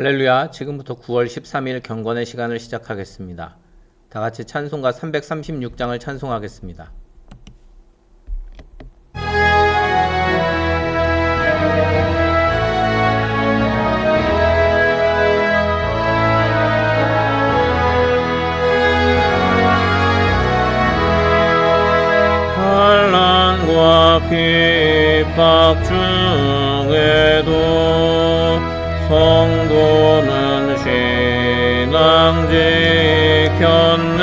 할렐루야. 지금부터 9월 13일 경건의 시간을 시작하겠습니다. 다 같이 찬송가 336장을 찬송하겠습니다. 환난과 핍박 중에도 성도는 신앙 지켰네.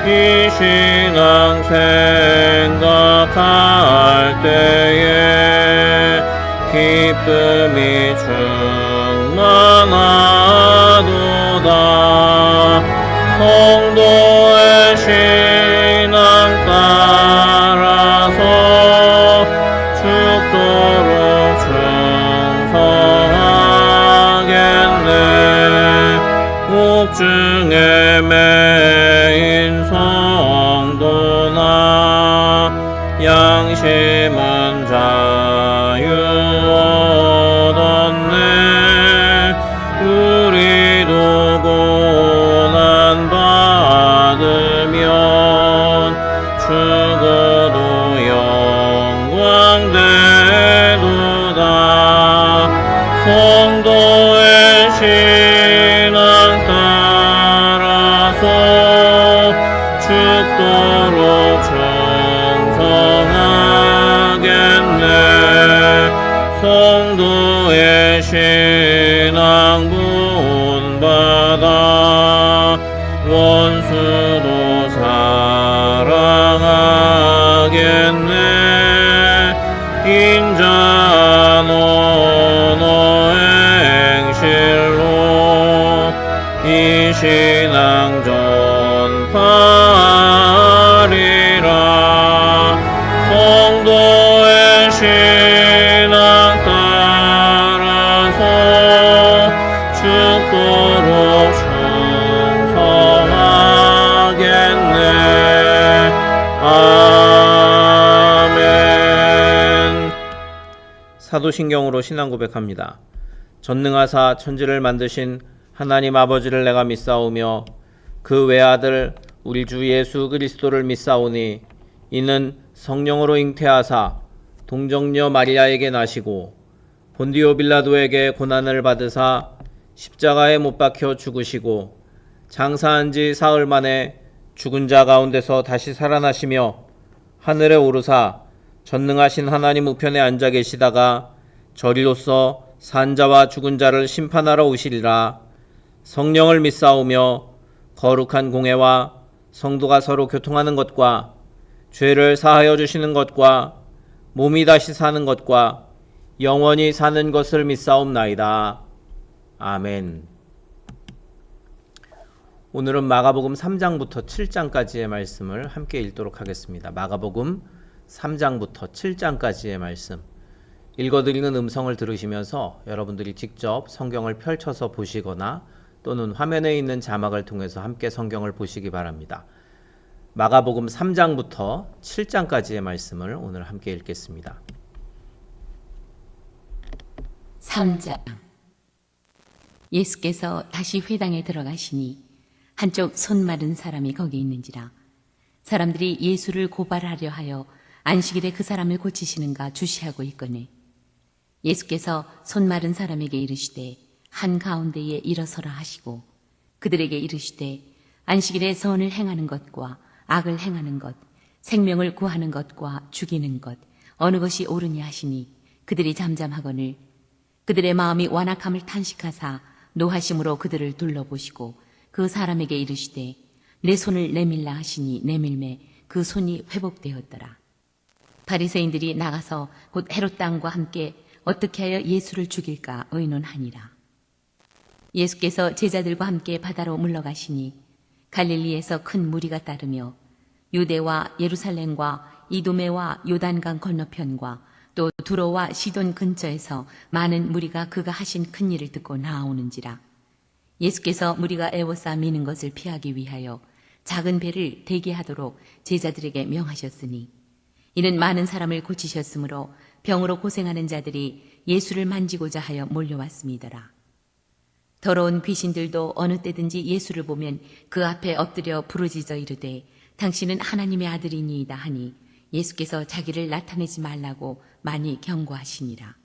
이 신앙 생각할 때에 기쁨이 충만하도다. 성도의 신앙 따라서 죽도록 옥중에 매인 성도나 양심은 자유 얻었네. 우리도 고난 받으면 죽어도 영광 되도다. 성도의 신앙 따라서 죽도록 충성하겠네. 성도의 신앙 본받아 원수도 사랑하겠네. 인자한 언어의 행실로 이 신앙 전파하리라. 성도의 신앙 따라서 죽도록 충성하겠네. 아멘. 사도신경으로 신앙 고백합니다. 전능하사 천지를 만드신 하나님 아버지를 내가 믿사오며 그 외아들 우리 주 예수 그리스도를 믿사오니 이는 성령으로 잉태하사 동정녀 마리아에게 나시고 본디오 빌라도에게 고난을 받으사 십자가에 못 박혀 죽으시고 장사한 지 사흘 만에 죽은 자 가운데서 다시 살아나시며 하늘에 오르사 전능하신 하나님 우편에 앉아 계시다가 저리로서 산자와 죽은 자를 심판하러 오시리라. 성령을 믿사오며 거룩한 공회와 성도가 서로 교통하는 것과 죄를 사하여 주시는 것과 몸이 다시 사는 것과 영원히 사는 것을 믿사옵나이다. 아멘. 오늘은 마가복음 3장부터 7장까지의 말씀을 함께 읽도록 하겠습니다. 마가복음 3장부터 7장까지의 말씀. 읽어드리는 음성을 들으시면서 여러분들이 직접 성경을 펼쳐서 보시거나 또는 화면에 있는 자막을 통해서 함께 성경을 보시기 바랍니다. 마가복음 3장부터 7장까지의 말씀을 오늘 함께 읽겠습니다. 3장. 예수께서 다시 회당에 들어가시니 한쪽 손 마른 사람이 거기 있는지라. 사람들이 예수를 고발하려 하여 안식일에 그 사람을 고치시는가 주시하고 있거늘 예수께서 손 마른 사람에게 이르시되 한가운데에 일어서라 하시고 그들에게 이르시되 안식일에 선을 행하는 것과 악을 행하는 것, 생명을 구하는 것과 죽이는 것 어느 것이 옳으냐 하시니 그들이 잠잠하거늘 그들의 마음이 완악함을 탄식하사 노하심으로 그들을 둘러보시고 그 사람에게 이르시되 내 손을 내밀라 하시니 내밀매 그 손이 회복되었더라. 바리새인들이 나가서 곧 헤롯 땅과 함께 어떻게 하여 예수를 죽일까 의논하니라. 예수께서 제자들과 함께 바다로 물러가시니 갈릴리에서 큰 무리가 따르며 유대와 예루살렘과 이두메와 요단강 건너편과 또 두로와 시돈 근처에서 많은 무리가 그가 하신 큰 일을 듣고 나아오는지라. 예수께서 무리가 애워싸 미는 것을 피하기 위하여 작은 배를 대기하도록 제자들에게 명하셨으니 이는 많은 사람을 고치셨으므로 병으로 고생하는 자들이 예수를 만지고자 하여 몰려왔음이더라. 더러운 귀신들도 어느 때든지 예수를 보면 그 앞에 엎드려 부르짖어 이르되 당신은 하나님의 아들이니이다 하니 예수께서 자기를 나타내지 말라고 많이 경고하시니라.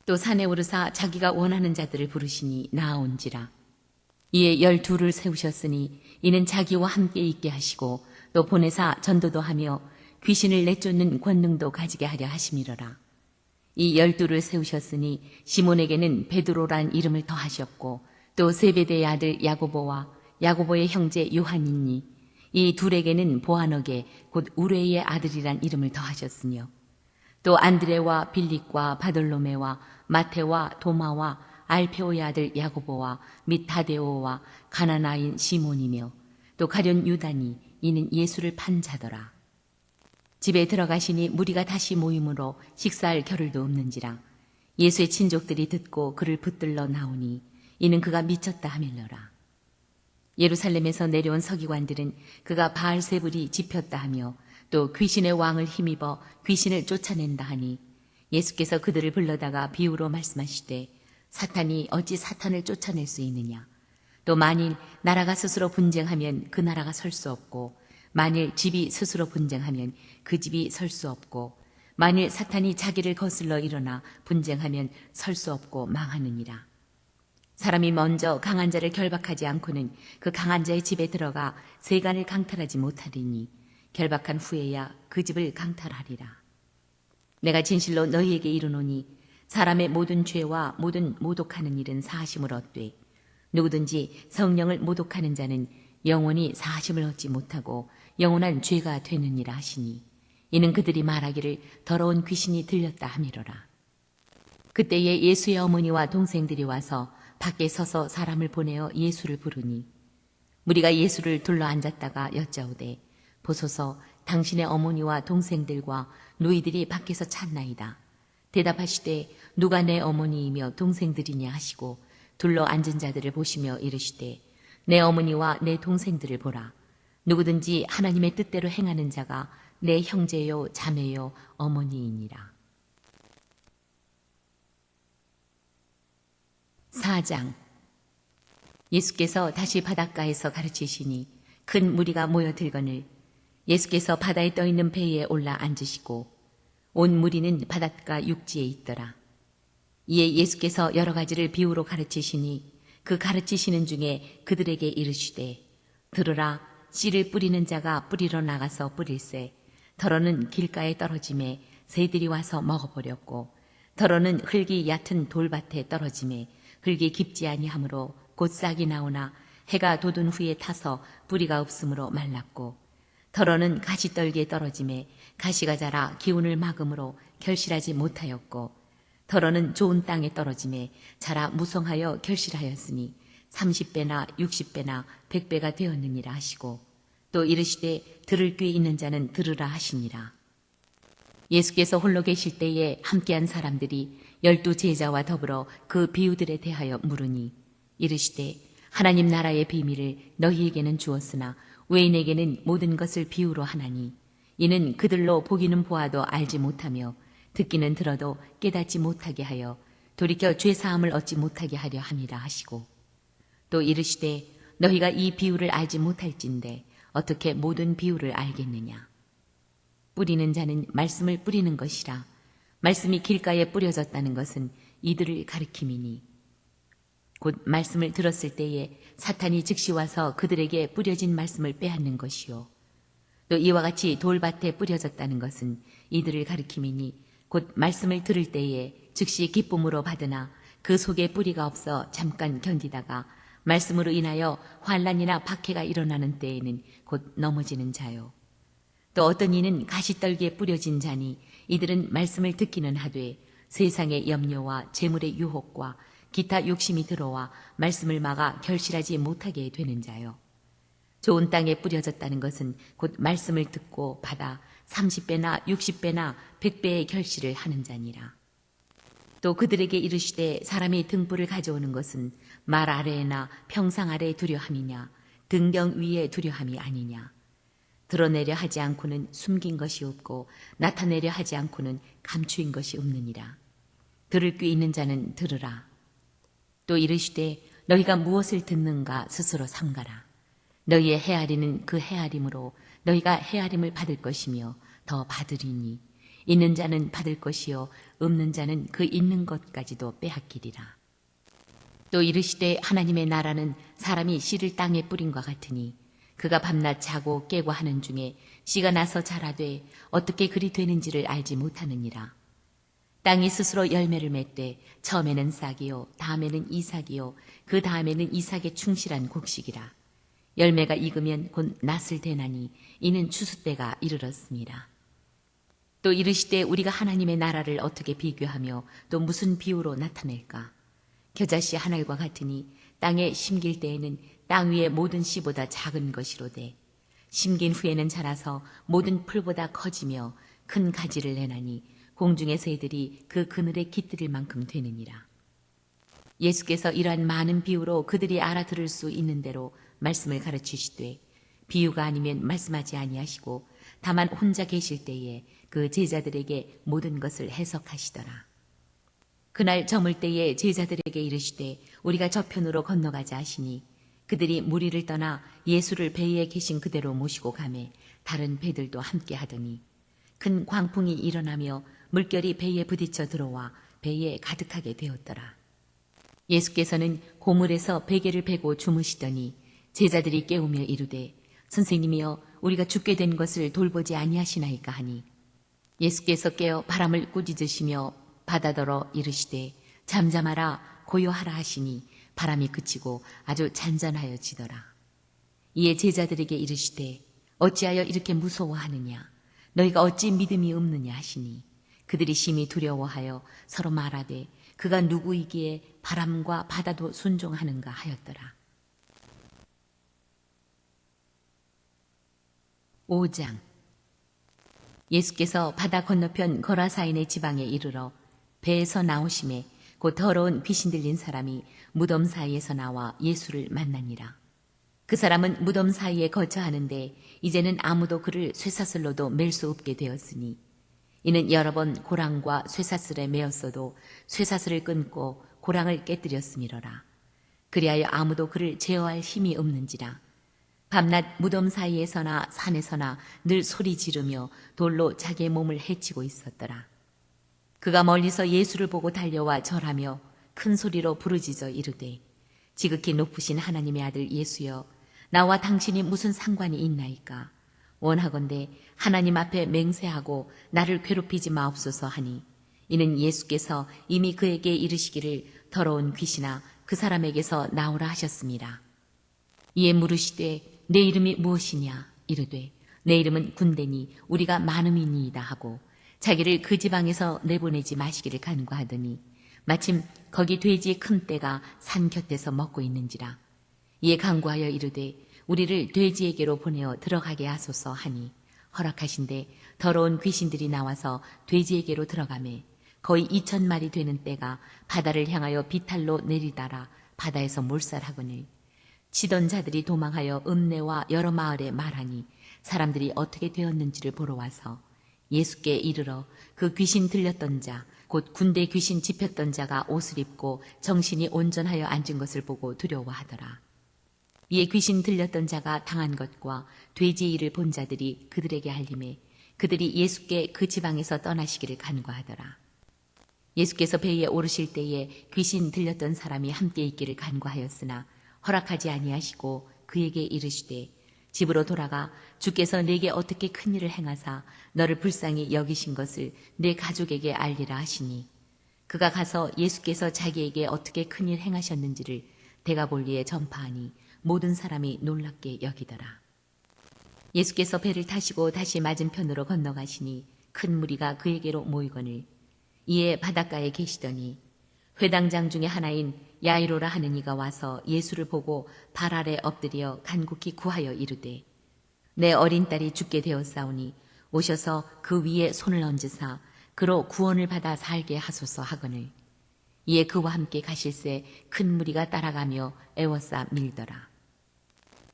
또 산에 오르사 자기가 원하는 자들을 부르시니 나아온지라. 이에 12를 세우셨으니 이는 자기와 함께 있게 하시고 또 보내사 전도도 하며 귀신을 내쫓는 권능도 가지게 하려 하심이로라. 이 12를 세우셨으니 시몬에게는 베드로란 이름을 더하셨고 또 세베대의 아들 야고보와 야고보의 형제 요한이니 이 둘에게는 보아너게 곧 우레의 아들이란 이름을 더하셨으며 또 안드레와 빌립과 바돌로메와 마테와 도마와 알페오의 아들 야고보와 및 다데오와 가나나인 시몬이며 또 가룟 유다니 이는 예수를 판 자더라. 집에 들어가시니 무리가 다시 모임으로 식사할 겨를도 없는지라. 예수의 친족들이 듣고 그를 붙들러 나오니 이는 그가 미쳤다 하밀러라. 예루살렘에서 내려온 서기관들은 그가 바알세불이 집혔다 하며 또 귀신의 왕을 힘입어 귀신을 쫓아낸다 하니 예수께서 그들을 불러다가 비유로 말씀하시되 사탄이 어찌 사탄을 쫓아낼 수 있느냐. 또 만일 나라가 스스로 분쟁하면 그 나라가 설 수 없고 만일 집이 스스로 분쟁하면 그 집이 설 수 없고 만일 사탄이 자기를 거슬러 일어나 분쟁하면 설 수 없고 망하느니라. 사람이 먼저 강한 자를 결박하지 않고는 그 강한 자의 집에 들어가 세간을 강탈하지 못하리니 결박한 후에야 그 집을 강탈하리라. 내가 진실로 너희에게 이르노니 사람의 모든 죄와 모든 모독하는 일은 사하심을 얻되 누구든지 성령을 모독하는 자는 영원히 사하심을 얻지 못하고 영원한 죄가 되느니라 하시니 이는 그들이 말하기를 더러운 귀신이 들렸다 함이로라. 그때에 예수의 어머니와 동생들이 와서 밖에 서서 사람을 보내어 예수를 부르니 무리가 예수를 둘러 앉았다가 여짜오되 보소서 당신의 어머니와 동생들과 누이들이 밖에서 찾나이다. 대답하시되 누가 내 어머니이며 동생들이냐 하시고 둘러 앉은 자들을 보시며 이르시되 내 어머니와 내 동생들을 보라. 누구든지 하나님의 뜻대로 행하는 자가 내 형제요 자매요 어머니이니라. 4장. 예수께서 다시 바닷가에서 가르치시니 큰 무리가 모여들거늘 예수께서 바다에 떠있는 배에 올라 앉으시고 온 무리는 바닷가 육지에 있더라. 이에 예수께서 여러 가지를 비유로 가르치시니 그 가르치시는 중에 그들에게 이르시되 들으라. 씨를 뿌리는 자가 뿌리러 나가서 뿌릴새 더러는 길가에 떨어짐에 새들이 와서 먹어버렸고 더러는 흙이 얕은 돌밭에 떨어짐에 흙이 깊지 아니하므로 곧 싹이 나오나 해가 돋은 후에 타서 뿌리가 없으므로 말랐고 더러는 가시떨기에 떨어짐에 가시가 자라 기운을 막음으로 결실하지 못하였고 더러는 좋은 땅에 떨어짐에 자라 무성하여 결실하였으니 30배나 60배나 100배가 되었느니라 하시고 또 이르시되 들을 귀 있는 자는 들으라 하시니라. 예수께서 홀로 계실 때에 함께한 사람들이 12 제자와 더불어 그 비유들에 대하여 물으니 이르시되 하나님 나라의 비밀을 너희에게는 주었으나 외인에게는 모든 것을 비유로 하나니 이는 그들로 보기는 보아도 알지 못하며 듣기는 들어도 깨닫지 못하게 하여 돌이켜 죄사함을 얻지 못하게 하려 함이라 하시고 또 이르시되 너희가 이 비유를 알지 못할진대 어떻게 모든 비유를 알겠느냐. 뿌리는 자는 말씀을 뿌리는 것이라. 말씀이 길가에 뿌려졌다는 것은 이들을 가리킴이니 곧 말씀을 들었을 때에 사탄이 즉시 와서 그들에게 뿌려진 말씀을 빼앗는 것이요. 또 이와 같이 돌밭에 뿌려졌다는 것은 이들을 가리킴이니 곧 말씀을 들을 때에 즉시 기쁨으로 받으나 그 속에 뿌리가 없어 잠깐 견디다가 말씀으로 인하여 환난이나 박해가 일어나는 때에는 곧 넘어지는 자요. 또 어떤 이는 가시떨기에 뿌려진 자니 이들은 말씀을 듣기는 하되 세상의 염려와 재물의 유혹과 기타 욕심이 들어와 말씀을 막아 결실하지 못하게 되는 자요. 좋은 땅에 뿌려졌다는 것은 곧 말씀을 듣고 받아 30배나 60배나 100배의 결실을 하는 자니라. 또 그들에게 이르시되 사람이 등불을 가져오는 것은 말 아래에나 평상 아래에 두려함이냐 등경 위에 두려함이 아니냐. 드러내려 하지 않고는 숨긴 것이 없고 나타내려 하지 않고는 감추인 것이 없느니라. 들을 귀 있는 자는 들으라. 또 이르시되 너희가 무엇을 듣는가 스스로 삼가라. 너희의 헤아리는 그 헤아림으로 너희가 헤아림을 받을 것이며 더 받으리니 있는 자는 받을 것이요 없는 자는 그 있는 것까지도 빼앗기리라. 또 이르시되 하나님의 나라는 사람이 씨를 땅에 뿌린과 같으니 그가 밤낮 자고 깨고 하는 중에 씨가 나서 자라되 어떻게 그리 되는지를 알지 못하느니라. 땅이 스스로 열매를 맺되 처음에는 싹이요 다음에는 이삭이요 그 다음에는 이삭의 충실한 곡식이라. 열매가 익으면 곧 낫을 대나니 이는 추수 때가 이르렀습니다. 또 이르시되 우리가 하나님의 나라를 어떻게 비교하며 또 무슨 비유로 나타낼까? 겨자씨 한 알과 같으니 땅에 심길 때에는 땅 위의 모든 씨보다 작은 것이로되 심긴 후에는 자라서 모든 풀보다 커지며 큰 가지를 내나니 공중의 새들이 그 그늘에 깃들일 만큼 되느니라. 예수께서 이러한 많은 비유로 그들이 알아들을 수 있는 대로 말씀을 가르치시되 비유가 아니면 말씀하지 아니하시고 다만 혼자 계실 때에 그 제자들에게 모든 것을 해석하시더라. 그날 저물 때에 제자들에게 이르시되 우리가 저편으로 건너가자 하시니 그들이 무리를 떠나 예수를 배에 계신 그대로 모시고 가매 다른 배들도 함께 하더니 큰 광풍이 일어나며 물결이 배에 부딪혀 들어와 배에 가득하게 되었더라. 예수께서는 고물에서 베개를 베고 주무시더니 제자들이 깨우며 이르되 선생님이여 우리가 죽게 된 것을 돌보지 아니하시나이까 하니 예수께서 깨어 바람을 꾸짖으시며 바다더러 이르시되 잠잠하라 고요하라 하시니 바람이 그치고 아주 잔잔하여지더라. 이에 제자들에게 이르시되 어찌하여 이렇게 무서워하느냐 너희가 어찌 믿음이 없느냐 하시니 그들이 심히 두려워하여 서로 말하되 그가 누구이기에 바람과 바다도 순종하는가 하였더라. 5장. 예수께서 바다 건너편 거라사인의 지방에 이르러 배에서 나오심에 곧 더러운 귀신 들린 사람이 무덤 사이에서 나와 예수를 만나니라. 그 사람은 무덤 사이에 거처하는데 이제는 아무도 그를 쇠사슬로도 맬 수 없게 되었으니 이는 여러 번 고랑과 쇠사슬에 매었어도 쇠사슬을 끊고 고랑을 깨뜨렸음이러라. 그리하여 아무도 그를 제어할 힘이 없는지라. 밤낮 무덤 사이에서나 산에서나 늘 소리 지르며 돌로 자기의 몸을 해치고 있었더라. 그가 멀리서 예수를 보고 달려와 절하며 큰 소리로 부르짖어 이르되 지극히 높으신 하나님의 아들 예수여 나와 당신이 무슨 상관이 있나이까? 원하건대 하나님 앞에 맹세하고 나를 괴롭히지 마옵소서 하니 이는 예수께서 이미 그에게 이르시기를 더러운 귀신아 그 사람에게서 나오라 하셨습니다. 이에 물으시되 내 이름이 무엇이냐? 이르되 내 이름은 군대니 우리가 많음이니이다 하고 자기를 그 지방에서 내보내지 마시기를 간구하더니 마침 거기 돼지의 큰 떼가 산 곁에서 먹고 있는지라. 이에 간구하여 이르되 우리를 돼지에게로 보내어 들어가게 하소서 하니 허락하신대 더러운 귀신들이 나와서 돼지에게로 들어가매 거의 2,000마리 되는 떼가 바다를 향하여 비탈로 내리다라 바다에서 몰살하거늘 치던 자들이 도망하여 읍내와 여러 마을에 말하니 사람들이 어떻게 되었는지를 보러 와서 예수께 이르러 그 귀신 들렸던 자 곧 군대 귀신 집혔던 자가 옷을 입고 정신이 온전하여 앉은 것을 보고 두려워하더라. 이에 귀신 들렸던 자가 당한 것과 돼지의 일을 본 자들이 그들에게 알림해 그들이 예수께 그 지방에서 떠나시기를 간구하더라. 예수께서 배에 오르실 때에 귀신 들렸던 사람이 함께 있기를 간구하였으나 허락하지 아니하시고 그에게 이르시되 집으로 돌아가 주께서 내게 어떻게 큰 일을 행하사 너를 불쌍히 여기신 것을 내 가족에게 알리라 하시니 그가 가서 예수께서 자기에게 어떻게 큰 일 행하셨는지를 데가볼리에 전파하니 모든 사람이 놀랍게 여기더라. 예수께서 배를 타시고 다시 맞은편으로 건너가시니 큰 무리가 그에게로 모이거늘 이에 바닷가에 계시더니 회당장 중에 하나인 야이로라 하는 이가 와서 예수를 보고 발 아래 엎드려 간곡히 구하여 이르되 내 어린 딸이 죽게 되었사오니 오셔서 그 위에 손을 얹으사 그로 구원을 받아 살게 하소서 하거늘 이에 그와 함께 가실새 큰 무리가 따라가며 애워싸 밀더라.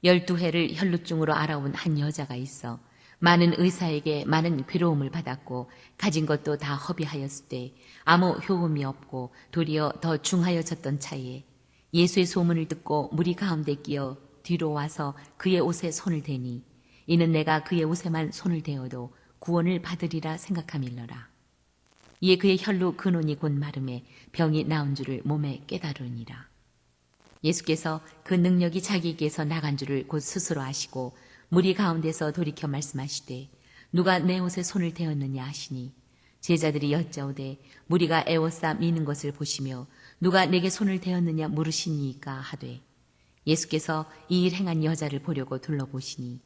12해를 혈루증으로 알아온 한 여자가 있어 많은 의사에게 많은 괴로움을 받았고 가진 것도 다 허비하였을 때 아무 효험이 없고 도리어 더 중하여졌던 차에 예수의 소문을 듣고 무리 가운데 끼어 뒤로 와서 그의 옷에 손을 대니 이는 내가 그의 옷에만 손을 대어도 구원을 받으리라 생각함일러라. 이에 그의 혈로 근원이 곧 마름에 병이 나온 줄을 몸에 깨달으니라. 예수께서 그 능력이 자기에게서 나간 줄을 곧 스스로 아시고 무리 가운데서 돌이켜 말씀하시되 누가 내 옷에 손을 대었느냐 하시니 제자들이 여짜오되 무리가 애워싸 미는 것을 보시며 누가 내게 손을 대었느냐 물으시니까 하되 예수께서 이 일 행한 여자를 보려고 둘러보시니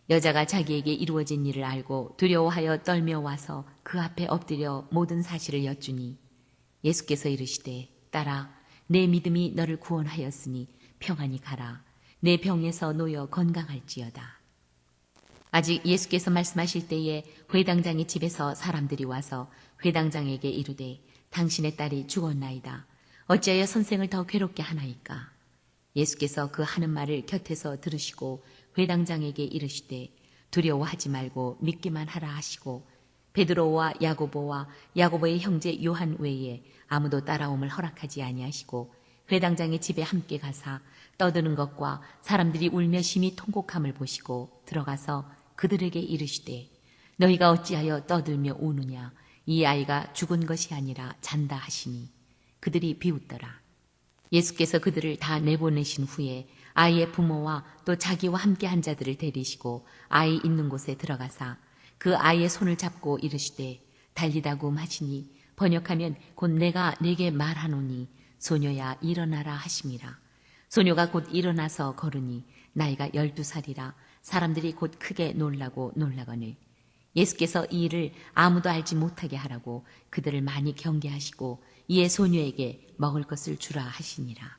여자가 자기에게 이루어진 일을 알고 두려워하여 떨며 와서 그 앞에 엎드려 모든 사실을 여쭈니 예수께서 이르시되 딸아 내 믿음이 너를 구원하였으니 평안히 가라. 내 병에서 놓여 건강할지어다. 아직 예수께서 말씀하실 때에 회당장의 집에서 사람들이 와서 회당장에게 이르되 당신의 딸이 죽었나이다. 어찌하여 선생을 더 괴롭게 하나이까? 예수께서 그 하는 말을 곁에서 들으시고 회당장에게 이르시되 두려워하지 말고 믿기만 하라 하시고 베드로와 야고보와 야고보의 형제 요한 외에 아무도 따라옴을 허락하지 아니하시고 회당장의 집에 함께 가사 떠드는 것과 사람들이 울며 심히 통곡함을 보시고 들어가서 그들에게 이르시되 너희가 어찌하여 떠들며 우느냐 이 아이가 죽은 것이 아니라 잔다 하시니 그들이 비웃더라. 예수께서 그들을 다 내보내신 후에 아이의 부모와 또 자기와 함께 한 자들을 데리시고 아이 있는 곳에 들어가사 그 아이의 손을 잡고 이르시되 달리다굼 하시니 번역하면 곧 내가 네게 말하노니 소녀야 일어나라 하심이라. 소녀가 곧 일어나서 걸으니 나이가 12살이라 사람들이 곧 크게 놀라거늘 예수께서 이 일을 아무도 알지 못하게 하라고 그들을 많이 경계하시고 이에 소녀에게 먹을 것을 주라 하시니라.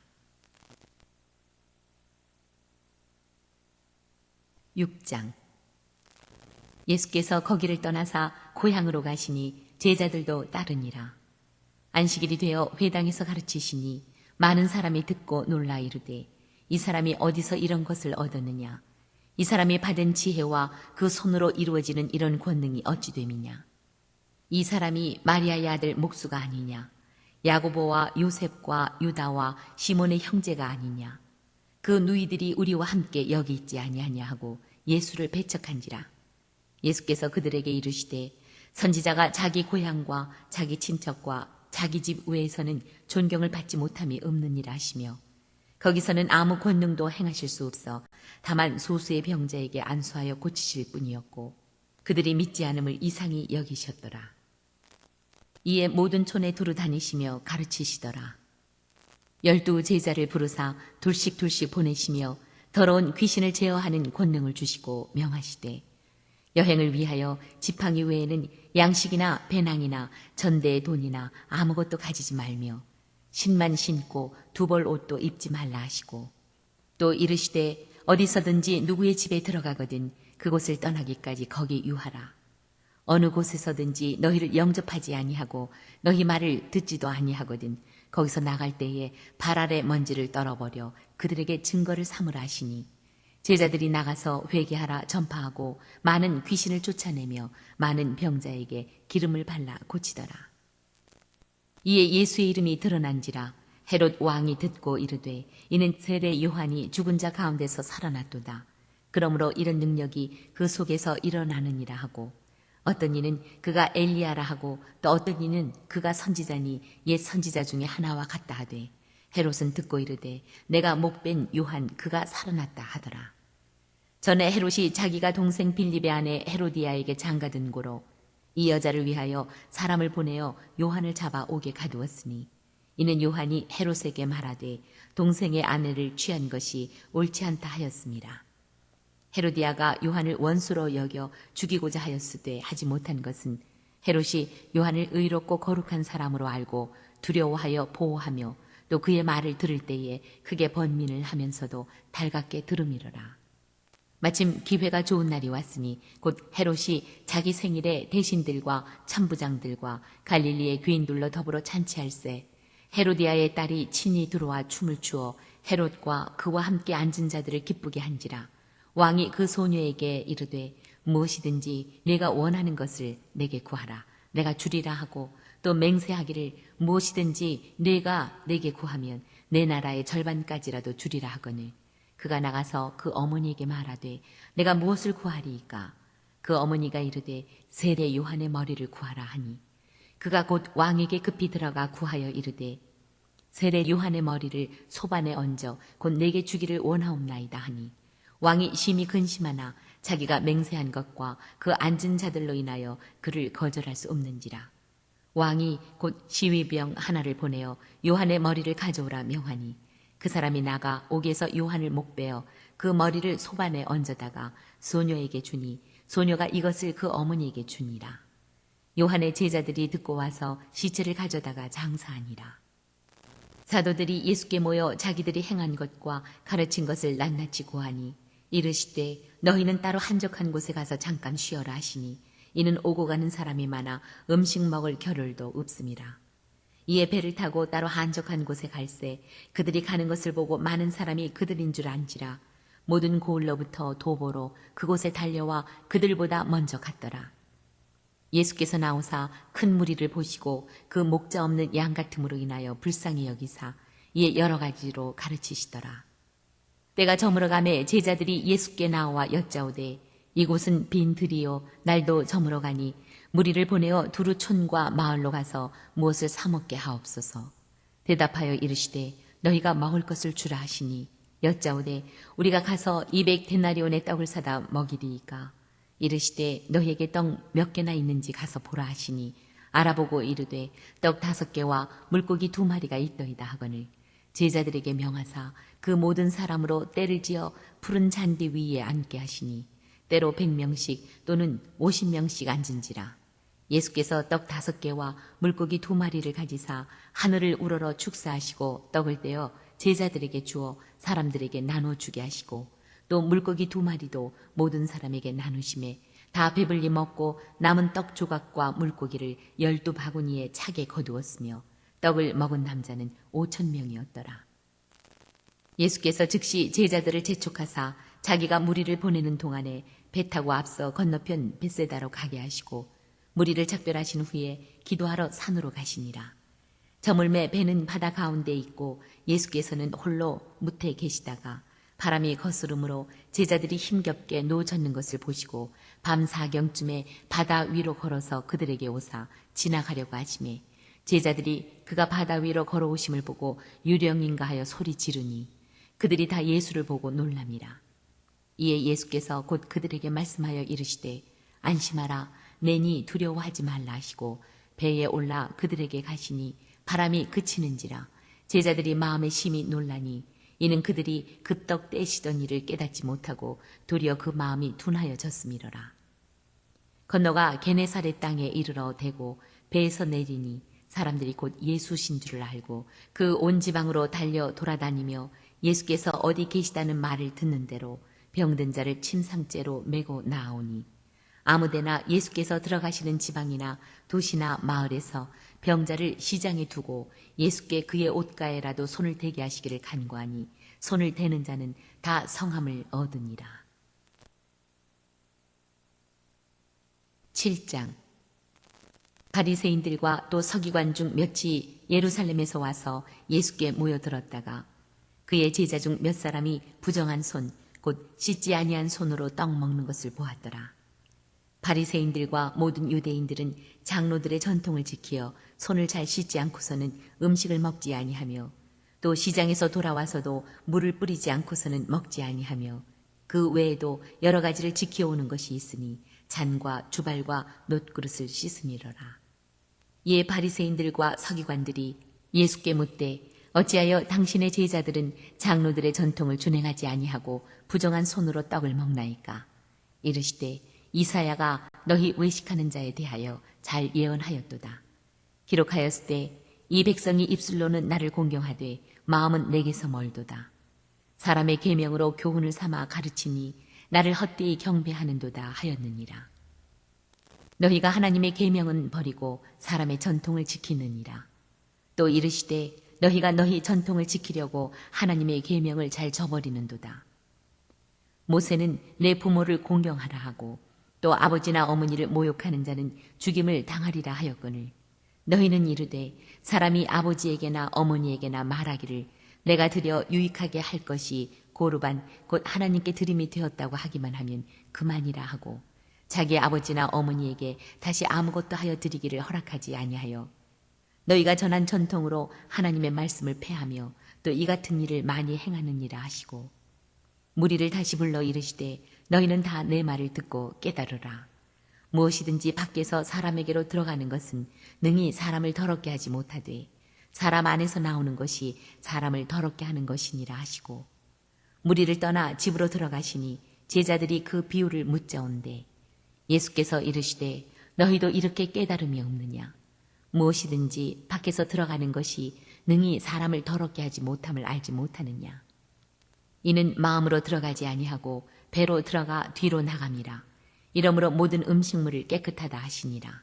6장. 예수께서 거기를 떠나사 고향으로 가시니 제자들도 따르니라. 안식일이 되어 회당에서 가르치시니 많은 사람이 듣고 놀라 이르되 이 사람이 어디서 이런 것을 얻었느냐? 이 사람이 받은 지혜와 그 손으로 이루어지는 이런 권능이 어찌 됨이냐? 이 사람이 마리아의 아들 목수가 아니냐? 야고보와 요셉과 유다와 시몬의 형제가 아니냐? 그 누이들이 우리와 함께 여기 있지 아니하냐 하고 예수를 배척한지라. 예수께서 그들에게 이르시되 선지자가 자기 고향과 자기 친척과 자기 집 외에서는 존경을 받지 못함이 없느니라 하시며 거기서는 아무 권능도 행하실 수 없어 다만 소수의 병자에게 안수하여 고치실 뿐이었고 그들이 믿지 않음을 이상히 여기셨더라. 이에 모든 촌에 두루 다니시며 가르치시더라. 12 제자를 부르사 둘씩 보내시며 더러운 귀신을 제어하는 권능을 주시고 명하시되 여행을 위하여 지팡이 외에는 양식이나 배낭이나 전대의 돈이나 아무것도 가지지 말며 신만 신고 두벌 옷도 입지 말라 하시고 또 이르시되 어디서든지 누구의 집에 들어가거든 그곳을 떠나기까지 거기 유하라. 어느 곳에서든지 너희를 영접하지 아니하고 너희 말을 듣지도 아니하거든 거기서 나갈 때에 발 아래 먼지를 떨어버려 그들에게 증거를 삼으라 하시니 제자들이 나가서 회개하라 전파하고 많은 귀신을 쫓아내며 많은 병자에게 기름을 발라 고치더라. 이에 예수의 이름이 드러난지라 헤롯 왕이 듣고 이르되 이는 세례 요한이 죽은 자 가운데서 살아났도다. 그러므로 이런 능력이 그 속에서 일어나느니라 하고 어떤 이는 그가 엘리야라 하고 또 어떤 이는 그가 선지자니 옛 선지자 중에 하나와 같다 하되 헤롯은 듣고 이르되 내가 목벤 요한 그가 살아났다 하더라. 전에 헤롯이 자기가 동생 빌립의 아내 헤로디아에게 장가든 고로 이 여자를 위하여 사람을 보내어 요한을 잡아 옥에 가두었으니 이는 요한이 헤롯에게 말하되 동생의 아내를 취한 것이 옳지 않다 하였습니다. 헤로디아가 요한을 원수로 여겨 죽이고자 하였으되 하지 못한 것은 헤롯이 요한을 의롭고 거룩한 사람으로 알고 두려워하여 보호하며 또 그의 말을 들을 때에 크게 번민을 하면서도 달갑게 들음이러라. 마침 기회가 좋은 날이 왔으니 곧 헤롯이 자기 생일에 대신들과 천부장들과 갈릴리의 귀인들로 더불어 잔치할세 헤로디아의 딸이 친히 들어와 춤을 추어 헤롯과 그와 함께 앉은 자들을 기쁘게 한지라. 왕이 그 소녀에게 이르되 무엇이든지 네가 원하는 것을 내게 구하라. 내가 주리라 하고 또 맹세하기를 무엇이든지 네가 내게 구하면 내 나라의 절반까지라도 주리라 하거늘 그가 나가서 그 어머니에게 말하되 내가 무엇을 구하리이까 그 어머니가 이르되 세례 요한의 머리를 구하라 하니 그가 곧 왕에게 급히 들어가 구하여 이르되 세례 요한의 머리를 소반에 얹어 곧 내게 주기를 원하옵나이다 하니 왕이 심히 근심하나 자기가 맹세한 것과 그 앉은 자들로 인하여 그를 거절할 수 없는지라 왕이 곧 시위병 하나를 보내어 요한의 머리를 가져오라 명하니 그 사람이 나가 옥에서 요한을 목베어 그 머리를 소반에 얹어다가 소녀에게 주니 소녀가 이것을 그 어머니에게 주니라. 요한의 제자들이 듣고 와서 시체를 가져다가 장사하니라. 사도들이 예수께 모여 자기들이 행한 것과 가르친 것을 낱낱이 고하니 이르시되 너희는 따로 한적한 곳에 가서 잠깐 쉬어라 하시니 이는 오고 가는 사람이 많아 음식 먹을 겨를도 없음이라. 이에 배를 타고 따로 한적한 곳에 갈새 그들이 가는 것을 보고 많은 사람이 그들인 줄 안지라 모든 고을로부터 도보로 그곳에 달려와 그들보다 먼저 갔더라. 예수께서 나오사 큰 무리를 보시고 그 목자 없는 양 같음으로 인하여 불쌍히 여기사 이에 여러 가지로 가르치시더라. 때가 저물어가매 제자들이 예수께 나와 여짜오되 이곳은 빈 들이요 날도 저물어 가니 무리를 보내어 두루 촌과 마을로 가서 무엇을 사 먹게 하옵소서. 대답하여 이르시되 너희가 먹을 것을 주라 하시니 여짜오되 우리가 가서 200데나리온의 떡을 사다 먹이리이까. 이르시되 너희에게 떡 몇 개나 있는지 가서 보라 하시니 알아보고 이르되 떡 5개와 물고기 2마리가 있더이다 하거늘 제자들에게 명하사 그 모든 사람으로 때를 지어 푸른 잔디 위에 앉게 하시니 때로 100명씩 또는 50명씩 앉은지라. 예수께서 떡 5개와 물고기 2마리를 가지사 하늘을 우러러 축사하시고 떡을 떼어 제자들에게 주어 사람들에게 나누어 주게 하시고 또 물고기 2마리도 모든 사람에게 나누심에 다 배불리 먹고 남은 떡 조각과 물고기를 12바구니에 차게 거두었으며 떡을 먹은 남자는 5,000명이었더라. 예수께서 즉시 제자들을 재촉하사 자기가 무리를 보내는 동안에 배 타고 앞서 건너편 벳세다로 가게 하시고 무리를 작별하신 후에 기도하러 산으로 가시니라. 저물매 배는 바다 가운데 있고 예수께서는 홀로 무태에 계시다가 바람이 거스름으로 제자들이 힘겹게 노젓는 것을 보시고 밤 4경쯤에 바다 위로 걸어서 그들에게 오사 지나가려고 하시매 제자들이 그가 바다 위로 걸어오심을 보고 유령인가 하여 소리 지르니 그들이 다 예수를 보고 놀랍니다. 이에 예수께서 곧 그들에게 말씀하여 이르시되 안심하라 내니 두려워하지 말라 하시고 배에 올라 그들에게 가시니 바람이 그치는지라 제자들이 마음에 심히 놀라니 이는 그들이 그 떡 떼시던 일을 깨닫지 못하고 도리어 그 마음이 둔하여졌음이로라. 건너가 게네사렛 땅에 이르러 대고 배에서 내리니 사람들이 곧 예수신 줄을 알고 그 온 지방으로 달려 돌아다니며 예수께서 어디 계시다는 말을 듣는 대로 병든 자를 침상째로 메고 나아오니 아무데나 예수께서 들어가시는 지방이나 도시나 마을에서 병자를 시장에 두고 예수께 그의 옷가에라도 손을 대게 하시기를 간구하니 손을 대는 자는 다 성함을 얻으니라. 7장 바리새인들과 또 서기관 중 몇이 예루살렘에서 와서 예수께 모여들었다가 그의 제자 중 몇 사람이 부정한 손 곧 씻지 아니한 손으로 떡 먹는 것을 보았더라. 바리새인들과 모든 유대인들은 장로들의 전통을 지키어 손을 잘 씻지 않고서는 음식을 먹지 아니하며 또 시장에서 돌아와서도 물을 뿌리지 않고서는 먹지 아니하며 그 외에도 여러 가지를 지켜오는 것이 있으니 잔과 주발과 놋그릇을 씻음이로라. 이에 바리새인들과 서기관들이 예수께 묻되 어찌하여 당신의 제자들은 장로들의 전통을 준행하지 아니하고 부정한 손으로 떡을 먹나이까? 이르시되 이사야가 너희 외식하는 자에 대하여 잘 예언하였도다. 기록하였을 때 이 백성이 입술로는 나를 공경하되 마음은 내게서 멀도다. 사람의 계명으로 교훈을 삼아 가르치니 나를 헛되이 경배하는도다 하였느니라. 너희가 하나님의 계명은 버리고 사람의 전통을 지키느니라. 또 이르시되 너희가 너희 전통을 지키려고 하나님의 계명을 잘 저버리는도다. 모세는 내 부모를 공경하라 하고 또 아버지나 어머니를 모욕하는 자는 죽임을 당하리라 하였거늘 너희는 이르되 사람이 아버지에게나 어머니에게나 말하기를 내가 드려 유익하게 할 것이 고르반 곧 하나님께 드림이 되었다고 하기만 하면 그만이라 하고 자기 아버지나 어머니에게 다시 아무것도 하여 드리기를 허락하지 아니하여 너희가 전한 전통으로 하나님의 말씀을 폐하며 또 이 같은 일을 많이 행하느니라 하시고 무리를 다시 불러 이르시되 너희는 다 내 말을 듣고 깨달으라. 무엇이든지 밖에서 사람에게로 들어가는 것은 능히 사람을 더럽게 하지 못하되 사람 안에서 나오는 것이 사람을 더럽게 하는 것이니라 하시고 무리를 떠나 집으로 들어가시니 제자들이 그 비유를 묻자온대 예수께서 이르시되 너희도 이렇게 깨달음이 없느냐 무엇이든지 밖에서 들어가는 것이 능히 사람을 더럽게 하지 못함을 알지 못하느냐 이는 마음으로 들어가지 아니하고 배로 들어가 뒤로 나감이라 이러므로 모든 음식물을 깨끗하다 하시니라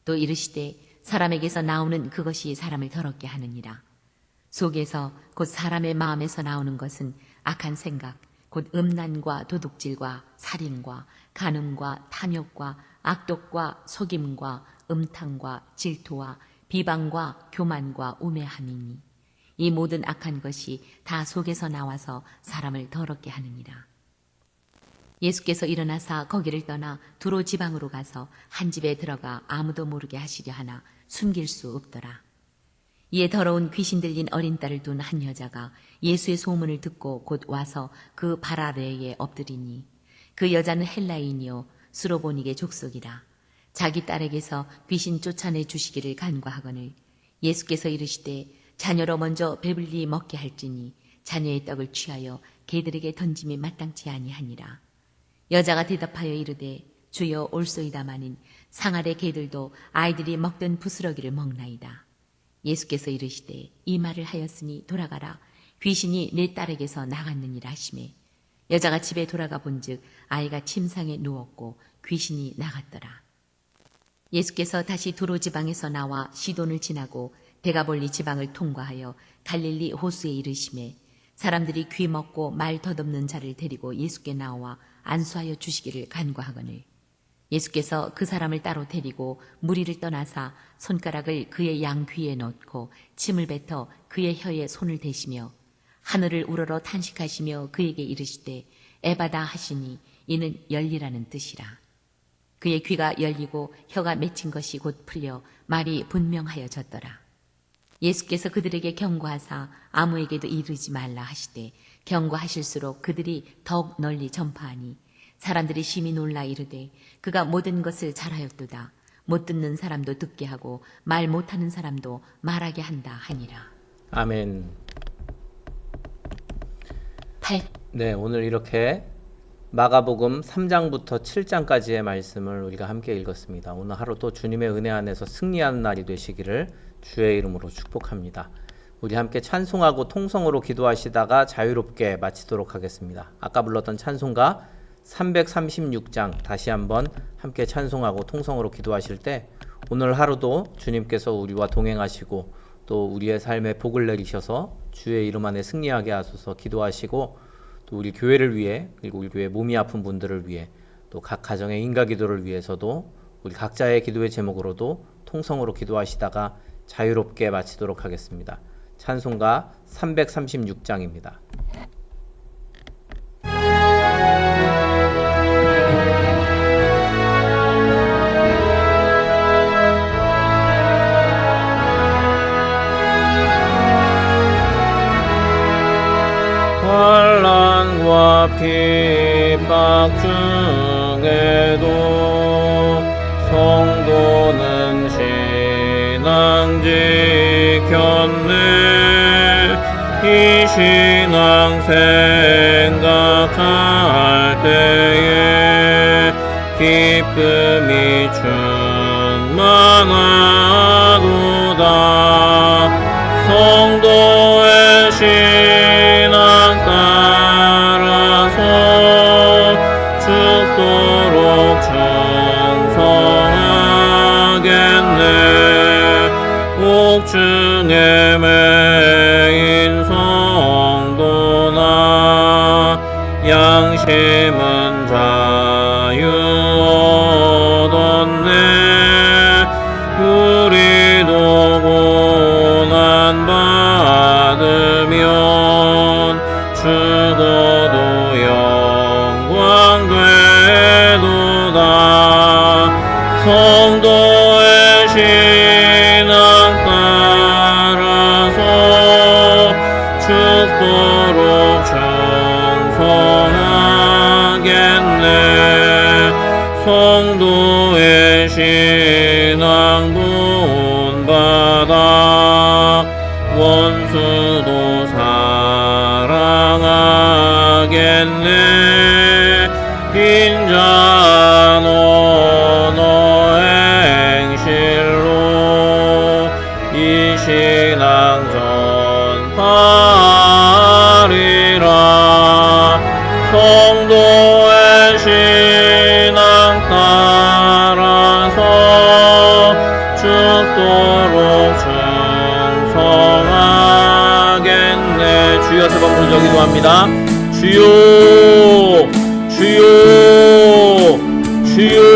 또 이르시되 사람에게서 나오는 그것이 사람을 더럽게 하느니라 속에서 곧 사람의 마음에서 나오는 것은 악한 생각 곧 음란과 도둑질과 살인과 간음과 탐욕과 악독과 속임과 음탕과 질투와 비방과 교만과 우매함이니 이 모든 악한 것이 다 속에서 나와서 사람을 더럽게 하느니라. 예수께서 일어나사 거기를 떠나 두로 지방으로 가서 한 집에 들어가 아무도 모르게 하시려 하나 숨길 수 없더라. 이에 더러운 귀신 들린 어린 딸을 둔 한 여자가 예수의 소문을 듣고 곧 와서 그 발 아래에 엎드리니 그 여자는 헬라인이요 수로보닉의 족속이라. 자기 딸에게서 귀신 쫓아내 주시기를 간구하거늘 예수께서 이르시되 자녀로 먼저 배불리 먹게 할지니 자녀의 떡을 취하여 개들에게 던짐이 마땅치 아니하니라. 여자가 대답하여 이르되 주여 올소이다마는 상 아래 개들도 아이들이 먹던 부스러기를 먹나이다. 예수께서 이르시되 이 말을 하였으니 돌아가라 귀신이 내 딸에게서 나갔느니라 하시매 여자가 집에 돌아가 본즉 아이가 침상에 누웠고 귀신이 나갔더라. 예수께서 다시 두로 지방에서 나와 시돈을 지나고 데가볼리 지방을 통과하여 갈릴리 호수에 이르시매 사람들이 귀 먹고 말 덧없는 자를 데리고 예수께 나와 안수하여 주시기를 간구하거늘 예수께서 그 사람을 따로 데리고 무리를 떠나사 손가락을 그의 양귀에 넣고 침을 뱉어 그의 혀에 손을 대시며 하늘을 우러러 탄식하시며 그에게 이르시되 에바다 하시니 이는 열리라는 뜻이라. 그의 귀가 열리고 혀가 맺힌 것이 곧 풀려 말이 분명하여졌더라. 예수께서 그들에게 경고하사 아무에게도 이르지 말라 하시되 경고하실수록 그들이 더욱 널리 전파하니 사람들이 심히 놀라 이르되 그가 모든 것을 잘하였도다. 못 듣는 사람도 듣게 하고 말 못하는 사람도 말하게 한다 하니라. 아멘. 8. 네, 오늘 이렇게 마가복음 3장부터 7장까지의 말씀을 우리가 함께 읽었습니다. 오늘 하루도 주님의 은혜 안에서 승리하는 날이 되시기를 주의 이름으로 축복합니다. 우리 함께 찬송하고 통성으로 기도하시다가 자유롭게 마치도록 하겠습니다. 아까 불렀던 찬송가 336장 다시 한번 함께 찬송하고 통성으로 기도하실 때 오늘 하루도 주님께서 우리와 동행하시고 또 우리의 삶에 복을 내리셔서 주의 이름 안에 승리하게 하소서 기도하시고 또 우리 교회를 위해 그리고 우리 교회 몸이 아픈 분들을 위해 또 각 가정의 인가 기도를 위해서도 우리 각자의 기도의 제목으로도 통성으로 기도하시다가 자유롭게 마치도록 하겠습니다. 찬송가 336장입니다. 환난과 핍박 중에도 성도는 신앙 지켰네. 이 신앙 생각할 때에 기쁨이 충만하도다. 성도의 신앙 따라서 죽도록 충성하겠네. 옥중에 매인 성도나 양심은 자유 얻었네. 우리도 죽어도 영광 되도다. 성도의 신앙 따라서 죽도록 충성하겠네. 성도의 신앙 본받아 원수도 사랑하겠네. 인자한 언어의 행실로 이 신앙 전파하리라. 성도의 신앙 따라서 죽도록 충성하겠네. 주여 세 번 부르짖어 기도합니다. 주여 주여 주여